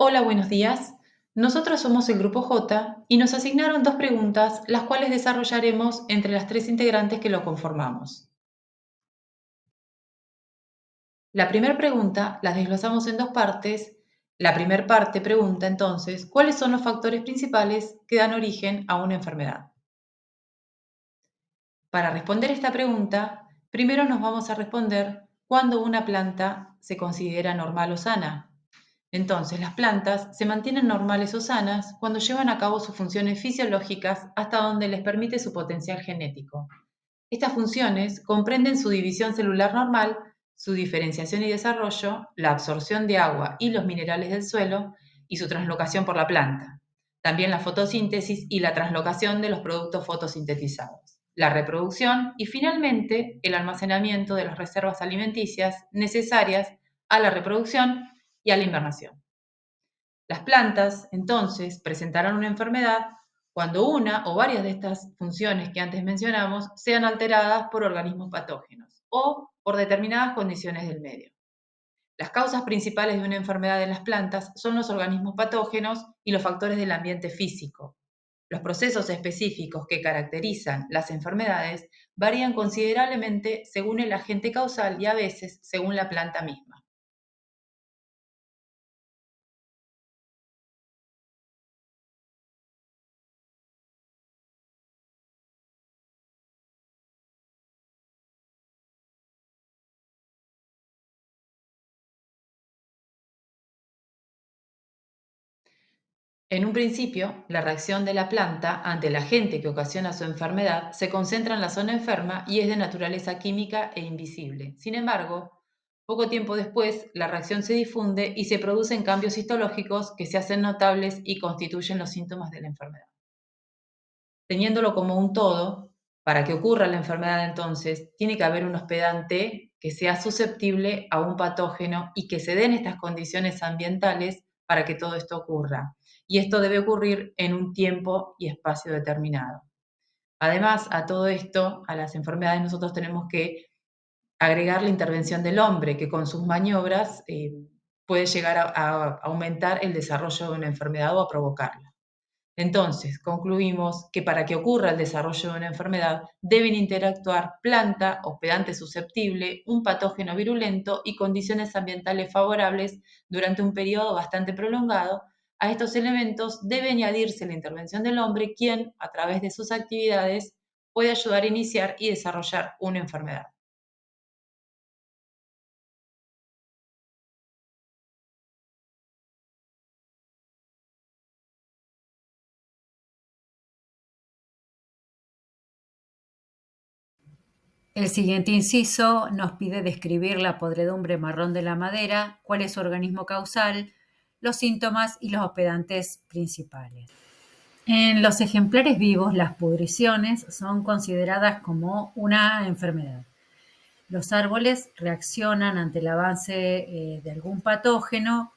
Hola, buenos días. Nosotros somos el Grupo J y nos asignaron dos preguntas, las cuales desarrollaremos entre las tres integrantes que lo conformamos. La primera pregunta la desglosamos en dos partes. La primera parte pregunta entonces, ¿cuáles son los factores principales que dan origen a una enfermedad? Para responder esta pregunta, primero nos vamos a responder cuándo una planta se considera normal o sana. Entonces, las plantas se mantienen normales o sanas cuando llevan a cabo sus funciones fisiológicas hasta donde les permite su potencial genético. Estas funciones comprenden su división celular normal, su diferenciación y desarrollo, la absorción de agua y los minerales del suelo y su translocación por la planta. También la fotosíntesis y la translocación de los productos fotosintetizados, la reproducción y finalmente el almacenamiento de las reservas alimenticias necesarias a la reproducción y a la invernación. Las plantas, entonces, presentarán una enfermedad cuando una o varias de estas funciones que antes mencionamos sean alteradas por organismos patógenos o por determinadas condiciones del medio. Las causas principales de una enfermedad en las plantas son los organismos patógenos y los factores del ambiente físico. Los procesos específicos que caracterizan las enfermedades varían considerablemente según el agente causal y a veces según la planta misma. En un principio, la reacción de la planta ante el agente que ocasiona su enfermedad se concentra en la zona enferma y es de naturaleza química e invisible. Sin embargo, poco tiempo después, la reacción se difunde y se producen cambios histológicos que se hacen notables y constituyen los síntomas de la enfermedad. Teniéndolo como un todo, para que ocurra la enfermedad entonces, tiene que haber un hospedante que sea susceptible a un patógeno y que se den estas condiciones ambientales para que todo esto ocurra. Y esto debe ocurrir en un tiempo y espacio determinado. Además, a todo esto, a las enfermedades, nosotros tenemos que agregar la intervención del hombre, que con sus maniobras puede llegar a aumentar el desarrollo de una enfermedad o a provocarla. Entonces, concluimos que para que ocurra el desarrollo de una enfermedad deben interactuar planta, hospedante susceptible, un patógeno virulento y condiciones ambientales favorables durante un periodo bastante prolongado. A estos elementos debe añadirse la intervención del hombre, quien, a través de sus actividades, puede ayudar a iniciar y desarrollar una enfermedad. El siguiente inciso nos pide describir la podredumbre marrón de la madera, cuál es su organismo causal, los síntomas y los hospedantes principales. En los ejemplares vivos, las pudriciones son consideradas como una enfermedad. Los árboles reaccionan ante el avance de algún patógeno,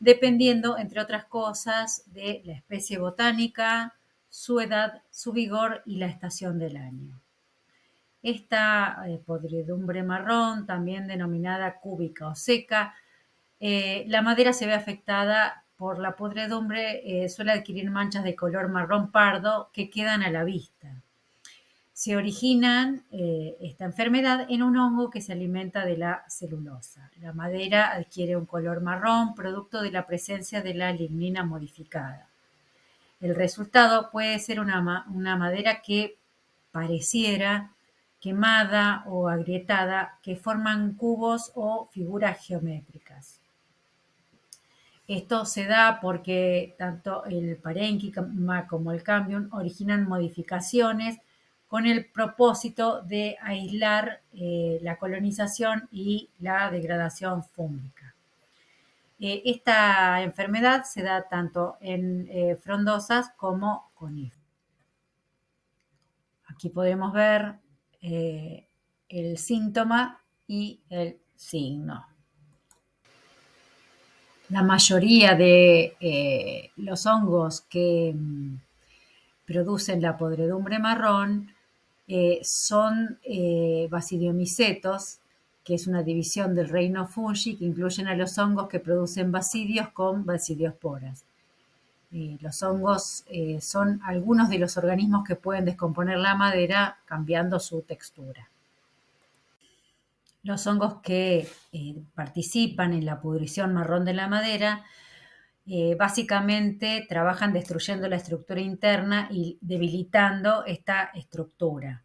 dependiendo, entre otras cosas, de la especie botánica, su edad, su vigor y la estación del año. Esta podredumbre marrón, también denominada cúbica o seca, la madera se ve afectada por la podredumbre, suele adquirir manchas de color marrón pardo que quedan a la vista. Se originan esta enfermedad en un hongo que se alimenta de la celulosa. La madera adquiere un color marrón producto de la presencia de la lignina modificada. El resultado puede ser una madera que pareciera quemada o agrietada, que forman cubos o figuras geométricas. Esto se da porque tanto el parénquima como el cambium originan modificaciones con el propósito de aislar la colonización y la degradación fúngica. Esta enfermedad se da tanto en frondosas como coníferas. Aquí podemos ver el síntoma y el signo. La mayoría de los hongos que producen la podredumbre marrón son basidiomycetos que es una división del reino fungi que incluyen a los hongos que producen basidios con basidiosporas. Los hongos son algunos de los organismos que pueden descomponer la madera cambiando su textura. Los hongos que participan en la pudrición marrón de la madera básicamente trabajan destruyendo la estructura interna y debilitando esta estructura.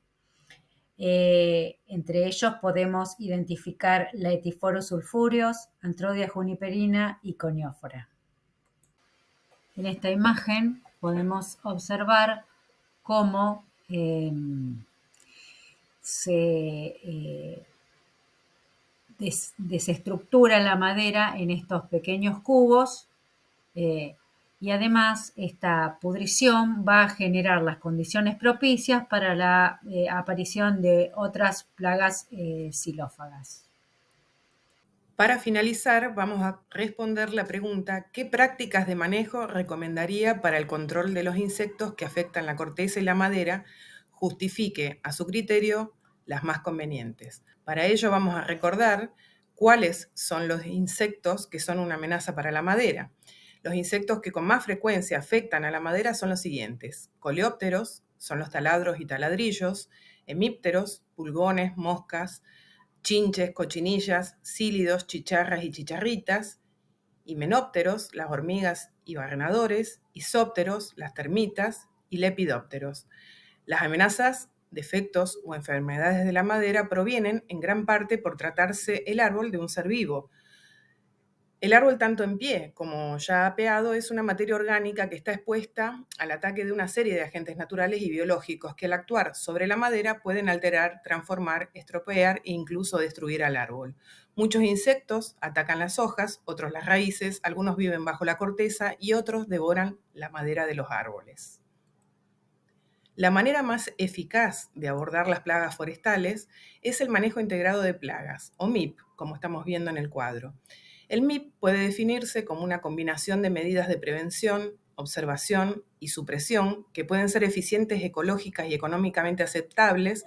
Entre ellos podemos identificar Laetiphorus sulphureus, Antrodia juniperina y Coniófora. En esta imagen podemos observar cómo se desestructura la madera en estos pequeños cubos y además esta pudrición va a generar las condiciones propicias para la aparición de otras plagas xilófagas. Para finalizar, vamos a responder la pregunta: ¿qué prácticas de manejo recomendaría para el control de los insectos que afectan la corteza y la madera? Justifique, a su criterio, las más convenientes. Para ello vamos a recordar cuáles son los insectos que son una amenaza para la madera. Los insectos que con más frecuencia afectan a la madera son los siguientes: coleópteros, son los taladros y taladrillos; hemípteros, pulgones, moscas; chinches, cochinillas; cílidos, chicharras y chicharritas; himenópteros, las hormigas y barrenadores; isópteros, las termitas; y lepidópteros. Las amenazas, defectos o enfermedades de la madera provienen en gran parte por tratarse el árbol de un ser vivo. El árbol, tanto en pie como ya apeado, es una materia orgánica que está expuesta al ataque de una serie de agentes naturales y biológicos que al actuar sobre la madera pueden alterar, transformar, estropear e incluso destruir al árbol. Muchos insectos atacan las hojas, otros las raíces, algunos viven bajo la corteza y otros devoran la madera de los árboles. La manera más eficaz de abordar las plagas forestales es el manejo integrado de plagas, o MIP, como estamos viendo en el cuadro. El MIP puede definirse como una combinación de medidas de prevención, observación y supresión que pueden ser eficientes, ecológicas y económicamente aceptables,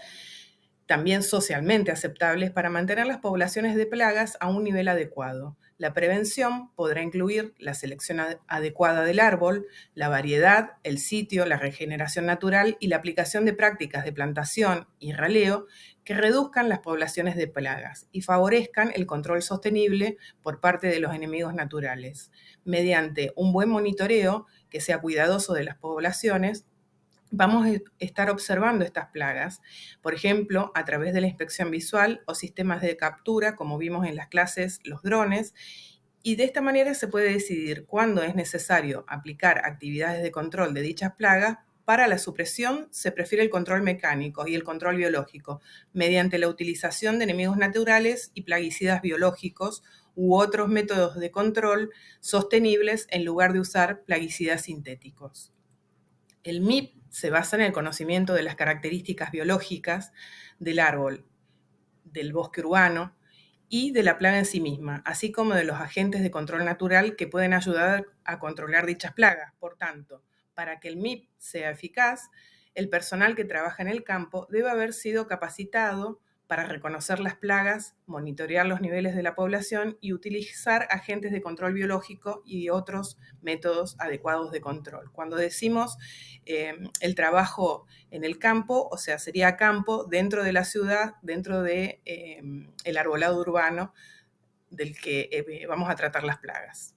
también socialmente aceptables, para mantener las poblaciones de plagas a un nivel adecuado. La prevención podrá incluir la selección adecuada del árbol, la variedad, el sitio, la regeneración natural y la aplicación de prácticas de plantación y raleo que reduzcan las poblaciones de plagas y favorezcan el control sostenible por parte de los enemigos naturales. Mediante un buen monitoreo que sea cuidadoso de las poblaciones, vamos a estar observando estas plagas, por ejemplo, a través de la inspección visual o sistemas de captura, como vimos en las clases, los drones, y de esta manera se puede decidir cuándo es necesario aplicar actividades de control de dichas plagas. Para la supresión se prefiere el control mecánico y el control biológico, mediante la utilización de enemigos naturales y plaguicidas biológicos u otros métodos de control sostenibles en lugar de usar plaguicidas sintéticos. El MIP se basa en el conocimiento de las características biológicas del árbol, del bosque urbano y de la plaga en sí misma, así como de los agentes de control natural que pueden ayudar a controlar dichas plagas. Por tanto, para que el MIP sea eficaz, el personal que trabaja en el campo debe haber sido capacitado para reconocer las plagas, monitorear los niveles de la población y utilizar agentes de control biológico y otros métodos adecuados de control. Cuando decimos el trabajo en el campo, o sea, sería campo dentro de la ciudad, dentro de el arbolado urbano del que vamos a tratar las plagas.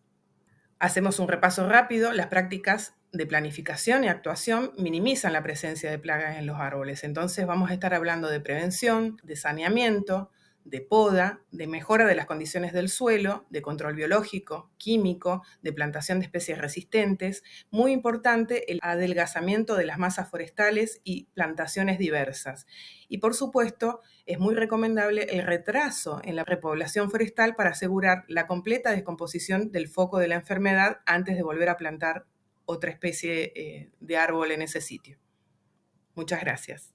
Hacemos un repaso rápido. Las prácticas de planificación y actuación minimizan la presencia de plagas en los árboles. Entonces vamos a estar hablando de prevención, de saneamiento, de poda, de mejora de las condiciones del suelo, de control biológico, químico, de plantación de especies resistentes. Muy importante, el adelgazamiento de las masas forestales y plantaciones diversas. Y por supuesto, es muy recomendable el retraso en la repoblación forestal para asegurar la completa descomposición del foco de la enfermedad antes de volver a plantar otra especie de árbol en ese sitio. Muchas gracias.